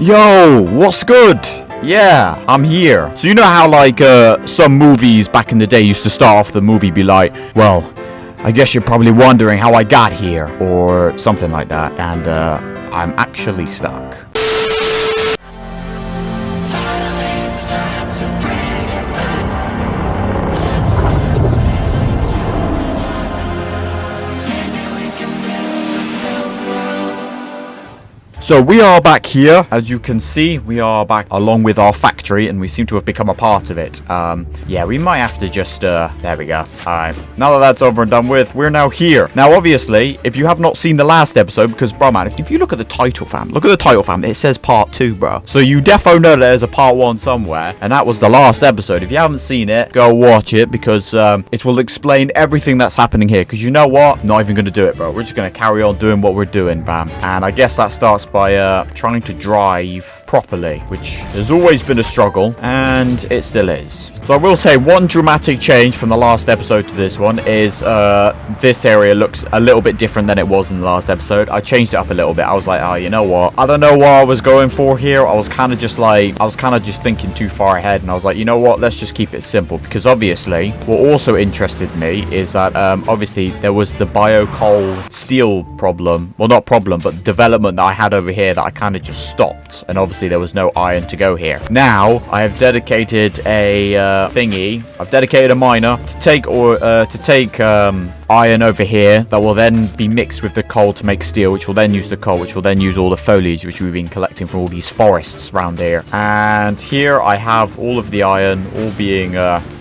Yo, what's good? Yeah, I'm here. So you know how like some movies back in the day used to start off the movie be like, well, I guess you're probably wondering how I got here or something like that, and I'm actually stuck. So we are back here. As you can see, we are back along with our factory, and we seem to have become a part of it. Yeah, we might have to just, there we go. Alright, now that that's over and done with, we're now here. Now, obviously, if you have not seen the last episode, because, bro, man, if you look at the title, fam, it says part 2, bro. So you defo know there's a part 1 somewhere, and that was the last episode. If you haven't seen it, go watch it, because it will explain everything that's happening here. Because you know what? Not even going to do it, bro. We're just going to carry on doing what we're doing, bam. And I guess that starts by trying to drive properly, which has always been a struggle, and it still is. So I will say one dramatic change from the last episode to this one is this area looks a little bit different than it was in the last episode. I changed it up a little bit. I was like, oh, you know what? I don't know what I was going for here. I was kind of just thinking too far ahead, and I was like, you know what? Let's just keep it simple, because obviously what also interested me is that obviously there was the bio-coal steel problem. Well, not problem, but development that I had over here that I kind of just stopped, and obviously there was no iron to go here. Now I have dedicated a I've dedicated a miner to take iron over here that will then be mixed with the coal to make steel, which will then use the coal, which will then use all the foliage which we've been collecting from all these forests around here. And here I have all of the iron all being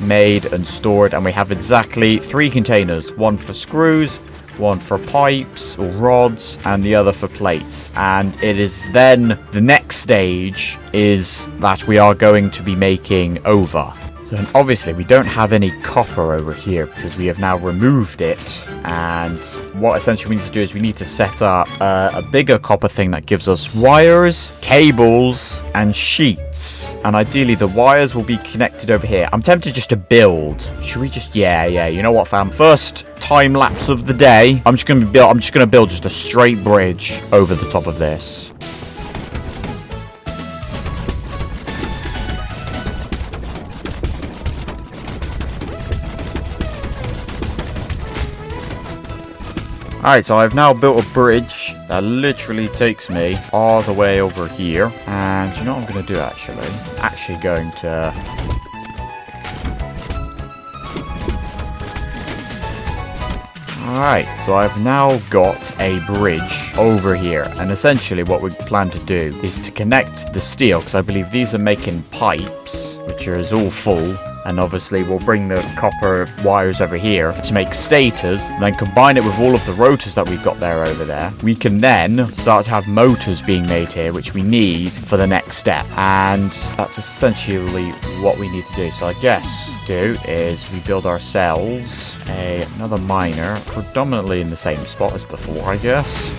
made and stored, and we have exactly 3 containers, one for screws, one for pipes or rods, and the other for plates. And it is then the next stage is that we are going to be making over. And obviously we don't have any copper over here because we have now removed it, and what essentially we need to do is we need to set up a bigger copper thing that gives us wires, cables, and sheets. And ideally the wires will be connected over here. I'm tempted just to build. Should we just yeah, you know what, fam? First time lapse of the day. I'm just gonna build just a straight bridge over the top of this. Alright, so I've now built a bridge that literally takes me all the way over here. And you know what I'm going to do, actually? I'm actually going to... Alright, so I've now got a bridge over here. And essentially what we plan to do is to connect the steel, because I believe these are making pipes, which is all full. And obviously we'll bring the copper wires over here to make stators, and then combine it with all of the rotors that we've got there over there. We can then start to have motors being made here, which we need for the next step. And that's essentially what we need to do. So I guess do is we build ourselves another miner, predominantly in the same spot as before, I guess.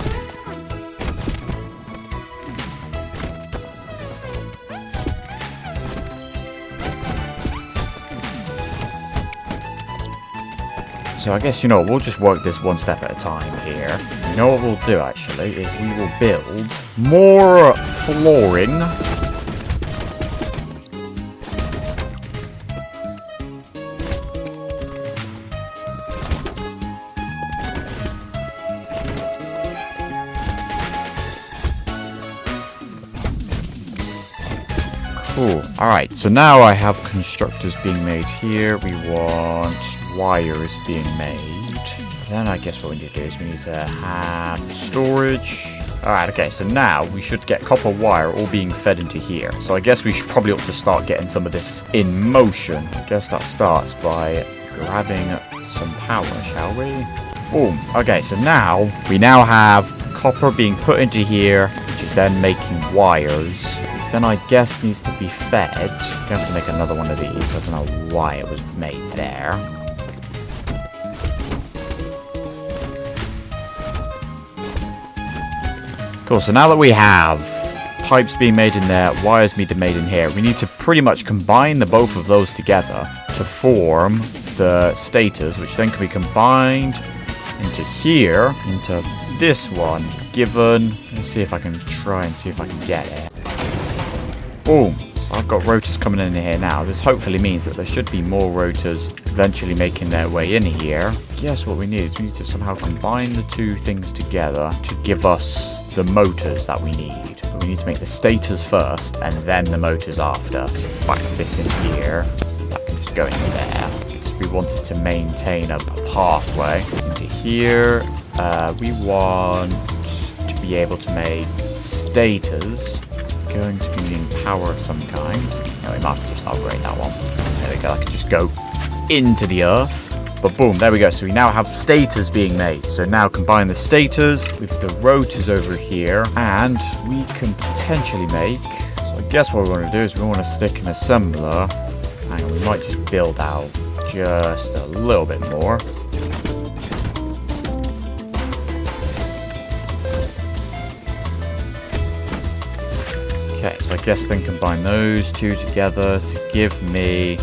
So I guess, you know, we'll just work this one step at a time here. You know what we'll do, actually, is we will build more flooring. Cool. Alright, so now I have constructors being made here. We want wires being made. Then I guess what we need to do is we need to have storage. Alright, okay, so now we should get copper wire all being fed into here. So I guess we should probably ought to start getting some of this in motion. I guess that starts by grabbing some power, shall we? Boom. Okay, so now we have copper being put into here, which is then making wires. Then I guess needs to be fed. I'm going to have to make another one of these. I don't know why it was made there. Cool, so now that we have pipes being made in there, wires being made in here, we need to pretty much combine the both of those together to form the stators, which then can be combined into here, into this one, given... Let's see if I can try and see if I can get it. Boom. So I've got rotors coming in here now. This hopefully means that there should be more rotors eventually making their way in here. Guess what we need is we need to somehow combine the two things together to give us the motors that we need. But we need to make the stators first and then the motors after. Back this in here. That can just go in there. So we wanted to maintain a pathway into here. We want to be able to make stators. Going to be in power of some kind. No, we might have to just upgrade that one. There we go. That can just go into the earth. But boom, there we go. So we now have stators being made. So now combine the stators with the rotors over here. And we can potentially make... So I guess what we want to do is we want to stick an assembler. Hang on, we might just build out just a little bit more. Okay, so I guess then combine those two together to give me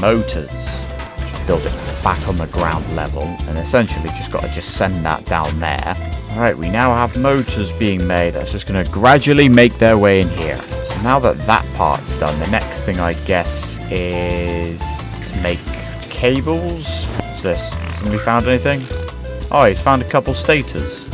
motors. Just build it back on the ground level, and essentially just got to just send that down there. Alright, we now have motors being made. That's just going to gradually make their way in here. So now that that part's done, the next thing I guess is to make cables. What's this? Somebody found anything? Oh, he's found a couple stators.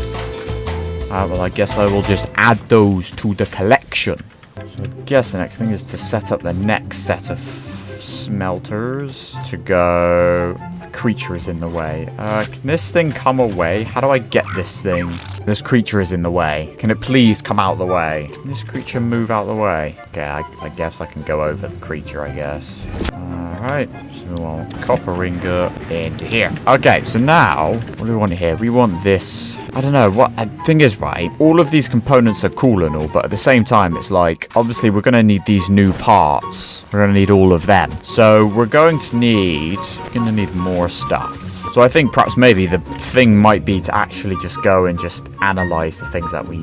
Well, I guess I will just add those to the collection. So I guess the next thing is to set up the next set of smelters to go. A creature is in the way. Can this thing come away? How do I get this thing? This creature is in the way. Can it please come out the way? Can this creature move out the way? Okay, I guess I can go over the creature, I guess. Alright, so copper ingot into here. Okay, so now, what do we want here? We want this. I don't know, what the thing is, right, all of these components are cool and all, but at the same time, it's like, obviously, we're going to need these new parts. We're going to need all of them. So we're going to need more stuff. So I think perhaps maybe the thing might be to actually just go and just analyze the things that we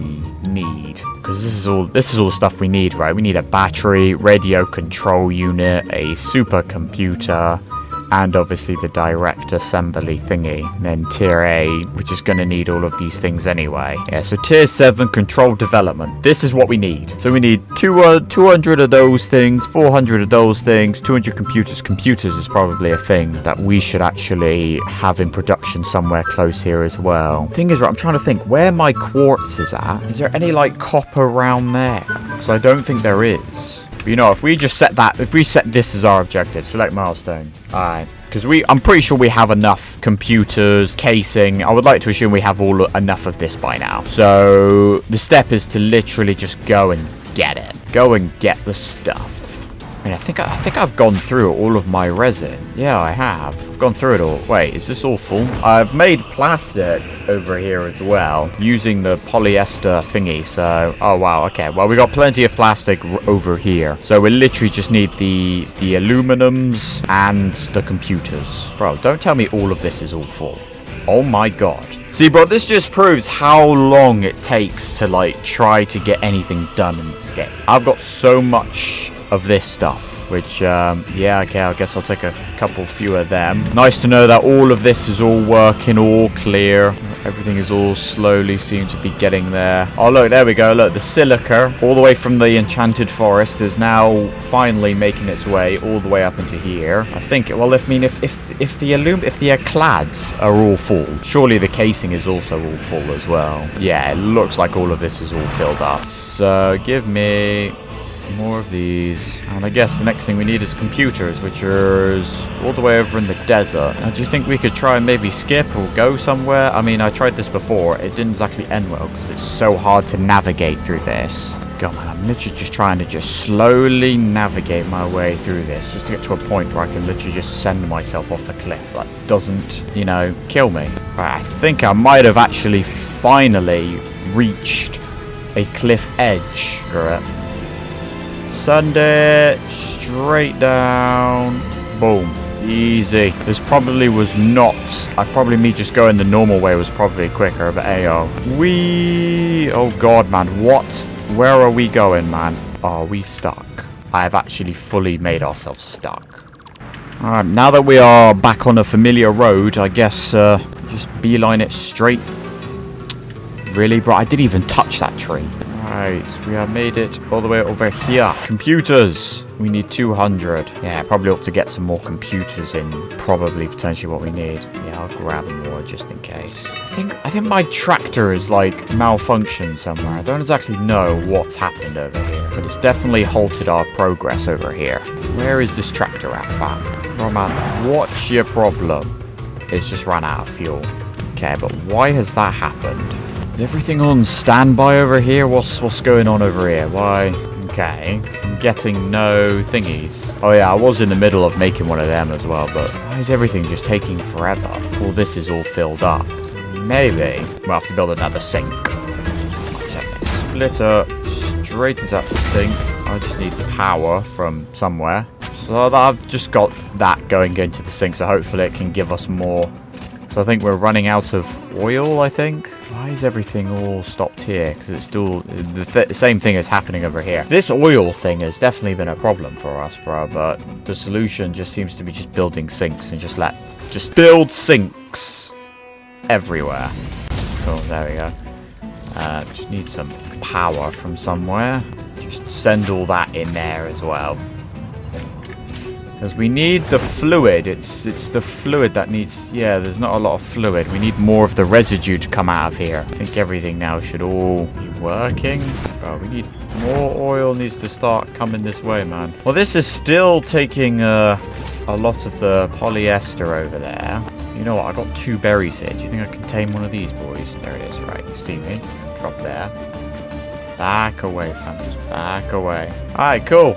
need. Because this is all stuff we need, right? We need a battery, radio control unit, a supercomputer, and obviously the direct assembly thingy. And then tier A, which is going to need all of these things anyway. Yeah, so tier 7 control development. This is what we need. So we need 200 of those things, 400 of those things, 200 computers. Computers is probably a thing that we should actually have in production somewhere close here as well. Thing is, right, I'm trying to think where my quartz is at. Is there any like copper around there? Because I don't think there is. But, you know, if we just set this as our objective, select milestone. Alright. Because I'm pretty sure we have enough computers, casing. I would like to assume we have enough of this by now. So the step is to literally just go and get it. Go and get the stuff. I mean, I think I've gone through all of my resin. Yeah, I have. I've gone through it all. Wait, is this all full? I've made plastic over here as well, using the polyester thingy. So, oh wow, okay. Well, we got plenty of plastic over here. So we literally just need the aluminums and the computers. Bro, don't tell me all of this is all full. Oh my god. See, bro, this just proves how long it takes to, like, try to get anything done in this game. I've got so much of this stuff, which, yeah, okay, I guess I'll take a few of them. Nice to know that all of this is all working, all clear. Everything is all slowly seem to be getting there. Oh, look, there we go. Look, the silica, all the way from the enchanted forest, is now finally making its way all the way up into here. I think, well, if the clads are all full, surely the casing is also all full as well. Yeah, it looks like all of this is all filled up. So, give me more of these. And I guess the next thing we need is computers, which are all the way over in the desert. Now, do you think we could try and maybe skip or go somewhere? I mean, I tried this before. It didn't exactly end well because it's so hard to navigate through this. God, man, I'm literally just trying to just slowly navigate my way through this just to get to a point where I can literally just send myself off the cliff. That doesn't, you know, kill me. Right, I think I might have actually finally reached a cliff edge. Screw it. Send it straight down. Boom. Easy. This probably was not. Me just going the normal way was probably quicker, but ayo. Oh god, man. What? Where are we going, man? Are we stuck? I have actually fully made ourselves stuck. Alright, now that we are back on a familiar road, I guess just beeline it straight. Really, bro? I didn't even touch that tree. Right, we have made it all the way over here. Computers. We need 200. Yeah, probably ought to get some more computers in. Probably potentially what we need. Yeah, I'll grab more just in case. I think my tractor is like malfunctioned somewhere. I don't exactly know what's happened over here, but it's definitely halted our progress over here. Where is this tractor at, fam? Oh man, what's your problem? It's just ran out of fuel. Okay, but why has that happened? Is everything on standby over here? What's going on over here? Why? Okay, I'm getting no thingies. Oh yeah, I was in the middle of making one of them as well, but why is everything just taking forever? Well, this is all filled up. Maybe we'll have to build another sink. Splitter straight into that sink. I just need power from somewhere. So I've just got that going into the sink, so hopefully it can give us more. So I think we're running out of oil, I think. Why is everything all stopped here? Because it's still the same thing is happening over here. This oil thing has definitely been a problem for us, bro. But the solution just seems to be just building sinks and just build sinks everywhere. Oh, there we go. Just need some power from somewhere. Just send all that in there as well. Because we need the fluid. It's the fluid that needs... Yeah, there's not a lot of fluid. We need more of the residue to come out of here. I think everything now should all be working. Bro, we need more oil needs to start coming this way, man. Well, this is still taking a lot of the polyester over there. You know what? I got 2 berries here. Do you think I can tame one of these boys? There it is. Right, you see me? Drop there. Back away, fam. Just back away. Alright, cool.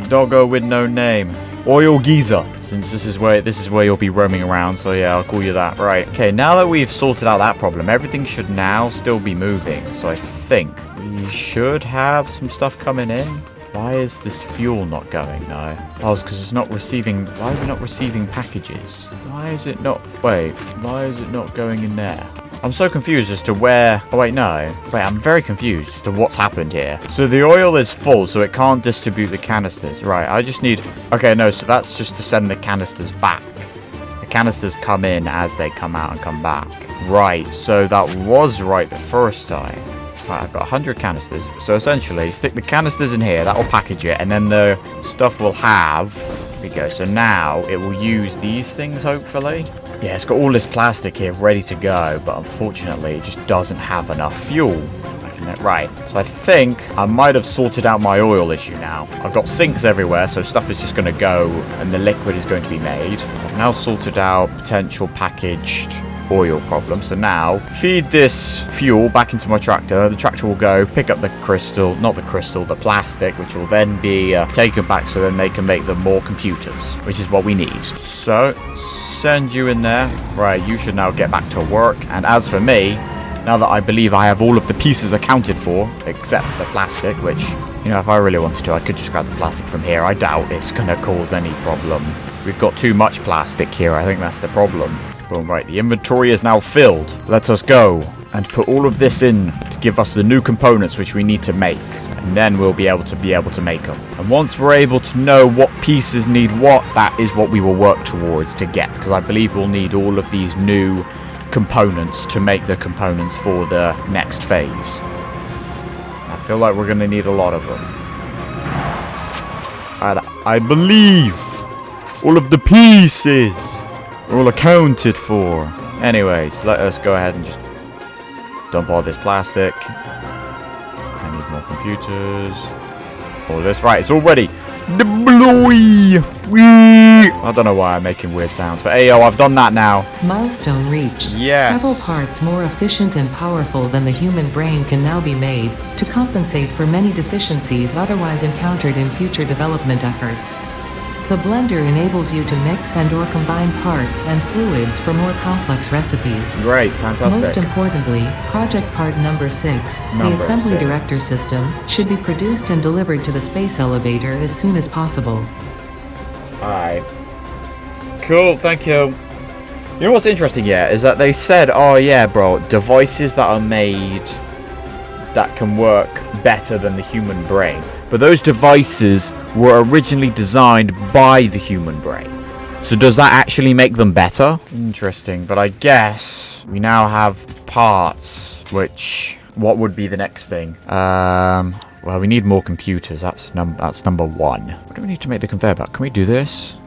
Doggo with no name. Oil geezer. Since this is where you'll be roaming around, so yeah, I'll call you that. Right. Okay, now that we've sorted out that problem, everything should now still be moving. So I think we should have some stuff coming in. Why is this fuel not going now? Oh, it's because it's not receiving... Why is it not receiving packages? Why is it not... Wait, why is it not going in there? I'm so confused as to where... Oh, wait, no. Wait, I'm very confused as to what's happened here. So the oil is full, so it can't distribute the canisters. Right, I just need... Okay, no, so that's just to send the canisters back. The canisters come in as they come out and come back. Right, so that was right the first time. Right, I've got 100 canisters. So essentially, stick the canisters in here. That will package it, and then the stuff will have... There we go. So now it will use these things, hopefully. Yeah, it's got all this plastic here ready to go, but unfortunately it just doesn't have enough fuel. Right, so I think I might have sorted out my oil issue now. I've got sinks everywhere, so stuff is just going to go and the liquid is going to be made. I've now sorted out potential packaged oil problem. So now, feed this fuel back into my tractor. The tractor will go pick up the crystal, not the crystal, the plastic, which will then be taken back so then they can make them more computers, which is what we need. So... send you in there. Right, you should now get back to work. And as for me, now that I believe I have all of the pieces accounted for, except the plastic, which, you know, if I really wanted to, I could just grab the plastic from here. I doubt it's going to cause any problem. We've got too much plastic here. I think that's the problem. Boom, right, the inventory is now filled. Let us go and put all of this in to give us the new components which we need to make. And then we'll be able to make them. And once we're able to know what pieces need what, that is what we will work towards to get. Because I believe we'll need all of these new components to make the components for the next phase. I feel like we're going to need a lot of them. And I believe all of the pieces are all accounted for. Anyways, let us go ahead and just dump all this plastic. More computers. All this. Right, it's all ready. Deploy! I don't know why I'm making weird sounds, but hey, yo, I've done that now. Milestone reached. Yes. Several parts more efficient and powerful than the human brain can now be made to compensate for many deficiencies otherwise encountered in future development efforts. The blender enables you to mix and/or combine parts and fluids for more complex recipes. Great, fantastic. Most importantly, project part number 6, the assembly director system, should be produced and delivered to the space elevator as soon as possible. Alright. Cool, thank you. You know what's interesting here is that they said, oh yeah, bro, devices that are made that can work better than the human brain. But those devices were originally designed by the human brain. So does that actually make them better? Interesting, but I guess we now have parts which what would be the next thing? Well, we need more computers. That's number one. What do we need to make the conveyor belt? Can we do this?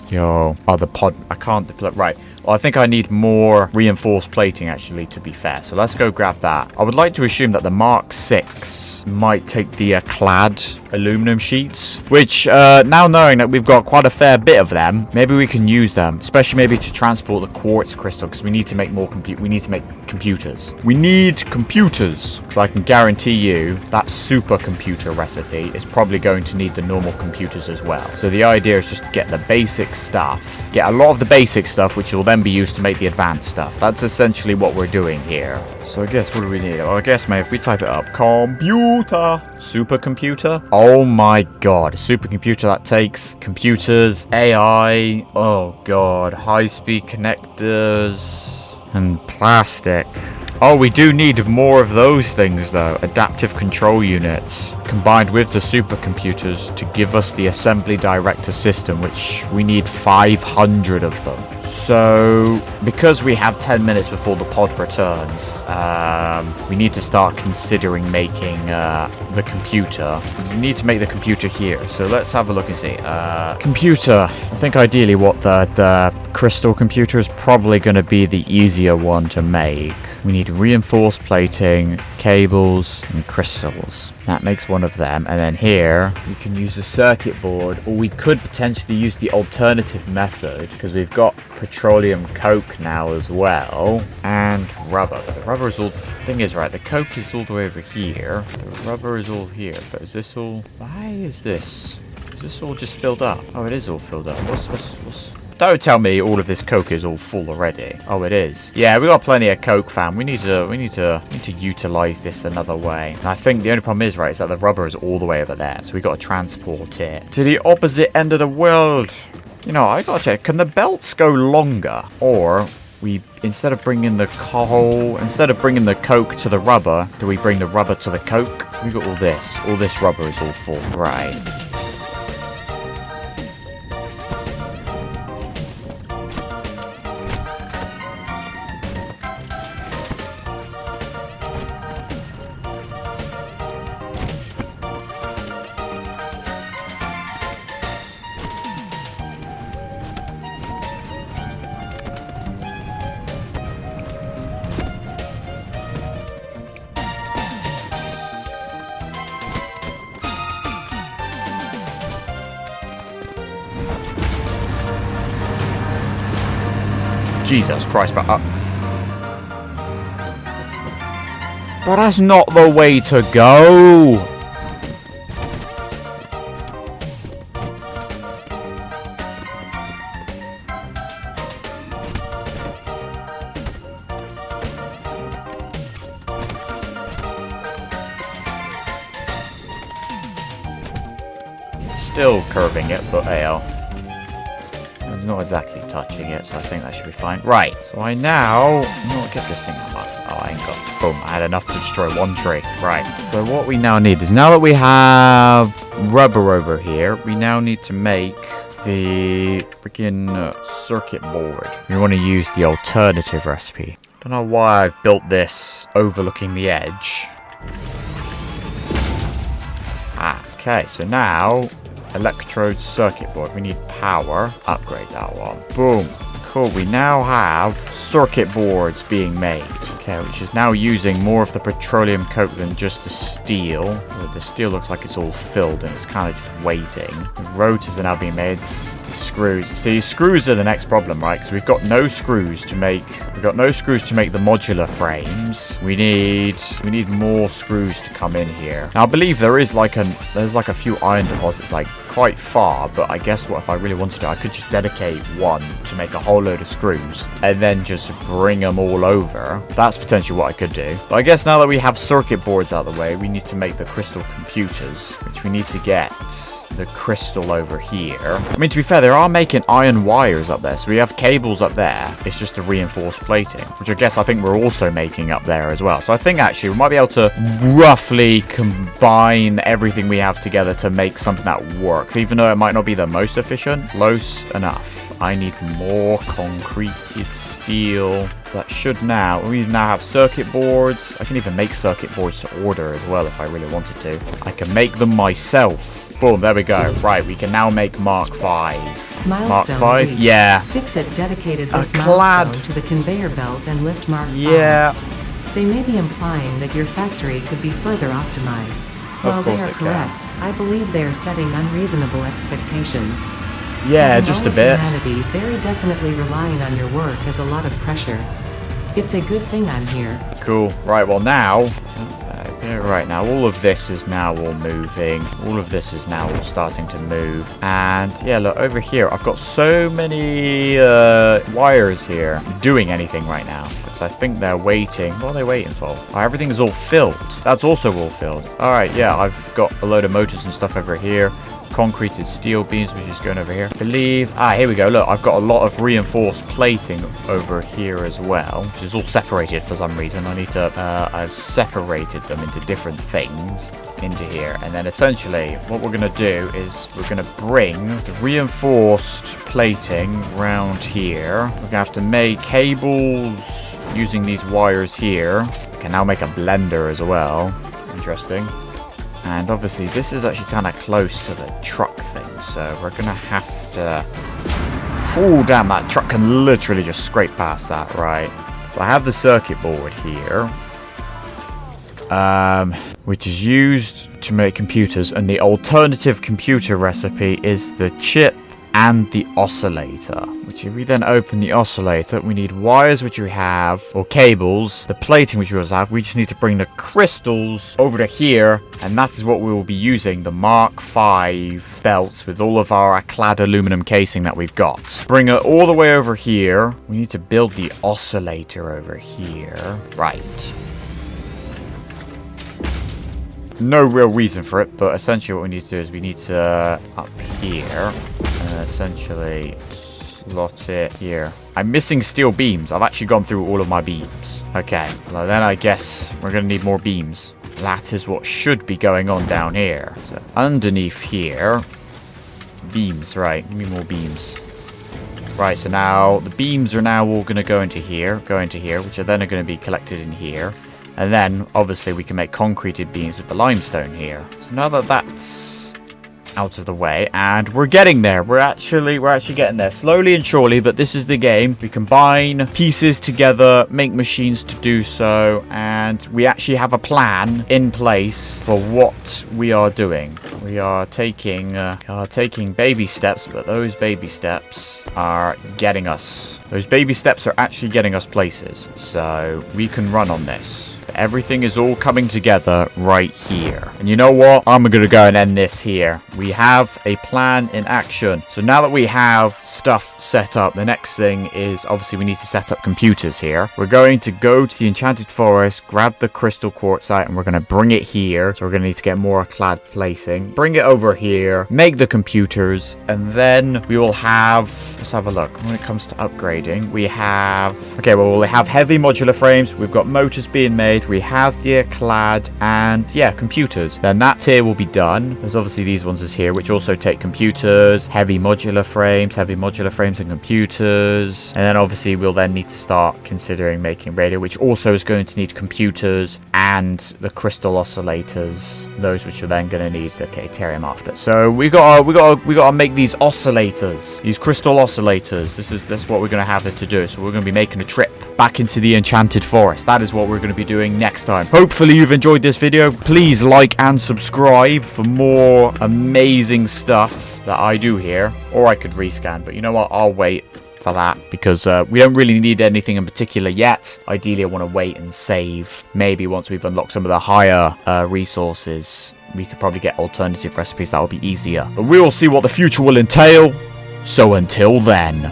Yo. Oh, the pod. I can't deploy. Right. Well, I think I need more reinforced plating, actually, to be fair. So let's go grab that. I would like to assume that the Mark 6 might take the clad aluminum sheets, which now knowing that we've got quite a fair bit of them, maybe we can use them, especially maybe to transport the quartz crystal, because we need to make more we need to make computers. We need computers, because I can guarantee you that supercomputer recipe is probably going to need the normal computers as well. So the idea is just to get the basic stuff, get a lot of the basic stuff, which will then be used to make the advanced stuff. That's essentially what we're doing here. So I guess, what do we need? Well, I guess, mate, if we type it up, supercomputer. Oh my god, supercomputer, that takes computers, AI, oh god, high-speed connectors, and plastic. Oh, we do need more of those things, though. Adaptive control units, combined with the supercomputers to give us the assembly director system, which we need 500 of them. So, because we have 10 minutes before the pod returns, we need to start considering making the computer. We need to make the computer here. So let's have a look and see. Computer. I think ideally what the crystal computer is probably going to be the easier one to make. We need reinforced plating, cables, and crystals. That makes one of them. And then here, we can use the circuit board, or we could potentially use the alternative method, because we've got petroleum coke now as well, and rubber. But the rubber is all... The thing is, right, the coke is all the way over here. The rubber is all here. But is this all... Why is this? Is this all just filled up? Oh, it is all filled up. What's... Don't tell me all of this coke is all full already. Oh, it is. Yeah, we got plenty of coke, fam. We need to utilize this another way. And I think the only problem is, right, is that the rubber is all the way over there, so we got to transport it to the opposite end of the world. You know, I gotta check. Can the belts go longer, or we instead of bringing the coke to the rubber, do we bring the rubber to the coke? We got all this. All this rubber is all full, right? Jesus Christ, but that's not the way to go. Still curving it, but AL. Not exactly touching it, so I think that should be fine. Right, so I now... get this thing on. Oh, I ain't got... Boom, I had enough to destroy one tree. Right, so what we now need is, now that we have rubber over here, we now need to make the freaking circuit board. We want to use the alternative recipe. Don't know why I've built this overlooking the edge. Okay, so now... Electrode circuit board. We need power. Upgrade that one. Boom. Cool. We now have circuit boards being made. Okay, which is now using more of the petroleum coke than just the steel. The steel looks like it's all filled and it's kind of just waiting. The rotors are now being made. The screws. See, screws are the next problem, right? Because we've got no screws to make. We've got no screws to make the modular frames. We need more screws to come in here. Now, I believe there's like a few iron deposits like quite far, but I guess what if I really wanted to, I could just dedicate one to make a whole load of screws and then just bring them all over. That's potentially what I could do. But I guess now that we have circuit boards out of the way, we need to make the crystal computers, which we need to get the crystal over here. I mean, to be fair, they are making iron wires up there, so we have cables up there. It's just a reinforced plating, which I guess I think we're also making up there as well. So I think actually we might be able to roughly combine everything we have together to make something that works, even though it might not be the most efficient. Close enough. I need more concreted steel. That should now, we now have circuit boards. I can even make circuit boards to order as well if I really wanted to. I can make them myself. Boom, there we go. Right, we can now make Mark 5. Milestone Mark 5? reached. Yeah. Fixit dedicated this clad. milestone to the conveyor belt and lift Mark 5. Yeah. They may be implying that your factory could be further optimized. While they course are it can. correct, I believe they are setting unreasonable expectations. Yeah, Having just all a of bit. Humanity very definitely relying on your work is a lot of pressure. It's a good thing I'm here. Cool. Right, well now... right, now all of this is now all moving. All of this is now all starting to move. And yeah, look, over here, I've got so many wires here doing anything right now. Because I think they're waiting. What are they waiting for? Oh, everything's all filled. That's also all filled. All right, yeah, I've got a load of motors and stuff over here. Concreted steel beams, which is going over here. Here we go. Look, I've got a lot of reinforced plating over here as well, which is all separated for some reason. I need to, I've separated them into different things into here. And then essentially what we're going to do is we're going to bring the reinforced plating round here. We're going to have to make cables using these wires here. We can now make a blender as well. Interesting. And obviously this is actually kind of close to the truck thing, so we're going to have to... Oh, damn, that truck can literally just scrape past that, right. So I have the circuit board here, which is used to make computers, and the alternative computer recipe is the chip and the oscillator, which if we then open the oscillator, we need wires, which we have, or cables, the plating, which we also have. We just need to bring the crystals over to here, and that is what we will be using, the Mark 5 belts with all of our clad aluminum casing that we've got. Bring it all the way over here. We need to build the oscillator over here. Right. No real reason for it, but essentially what we need to do is we need to up here and essentially slot it here. I'm missing steel beams. I've actually gone through all of my beams. Okay, well then I guess we're going to need more beams. That is what should be going on down here. So underneath here, beams, right, give me more beams. Right, so now the beams are now all going to go into here, which are then going to be collected in here. And then, obviously, we can make concreted beams with the limestone here. So now that that's out of the way, and we're getting there. We're actually getting there. Slowly and surely, but this is the game. We combine pieces together, make machines to do so, and we actually have a plan in place for what we are doing. We are taking baby steps, but those baby steps are getting us. Those baby steps are actually getting us places. So we can run on this. Everything is all coming together right here. And you know what? I'm going to go and end this here. We have a plan in action. So now that we have stuff set up, the next thing is obviously we need to set up computers here. We're going to go to the Enchanted Forest, grab the crystal quartzite, and we're going to bring it here. So we're going to need to get more clad placing. Bring it over here, make the computers, and then we will have... Let's have a look. When it comes to upgrading, we have... Okay, well, we have heavy modular frames. We've got motors being made. We have the clad and, yeah, computers. Then that tier will be done. There's obviously these ones is here, which also take computers, heavy modular frames and computers. And then obviously we'll then need to start considering making radio, which also is going to need computers and the crystal oscillators. Those which are then going to need, okay, terbium after. So we gotta make these oscillators, these crystal oscillators. This is what we're going to have it to do. So we're going to be making a trip back into the Enchanted Forest. That is what we're going to be doing next time. Hopefully you've enjoyed this video. Please like and subscribe for more amazing stuff that I do here. Or I could rescan, but you know what? I'll wait for that because we don't really need anything in particular yet. Ideally, I want to wait and save. Maybe once we've unlocked some of the higher resources, we could probably get alternative recipes that will be easier. But we will see what the future will entail. So until then...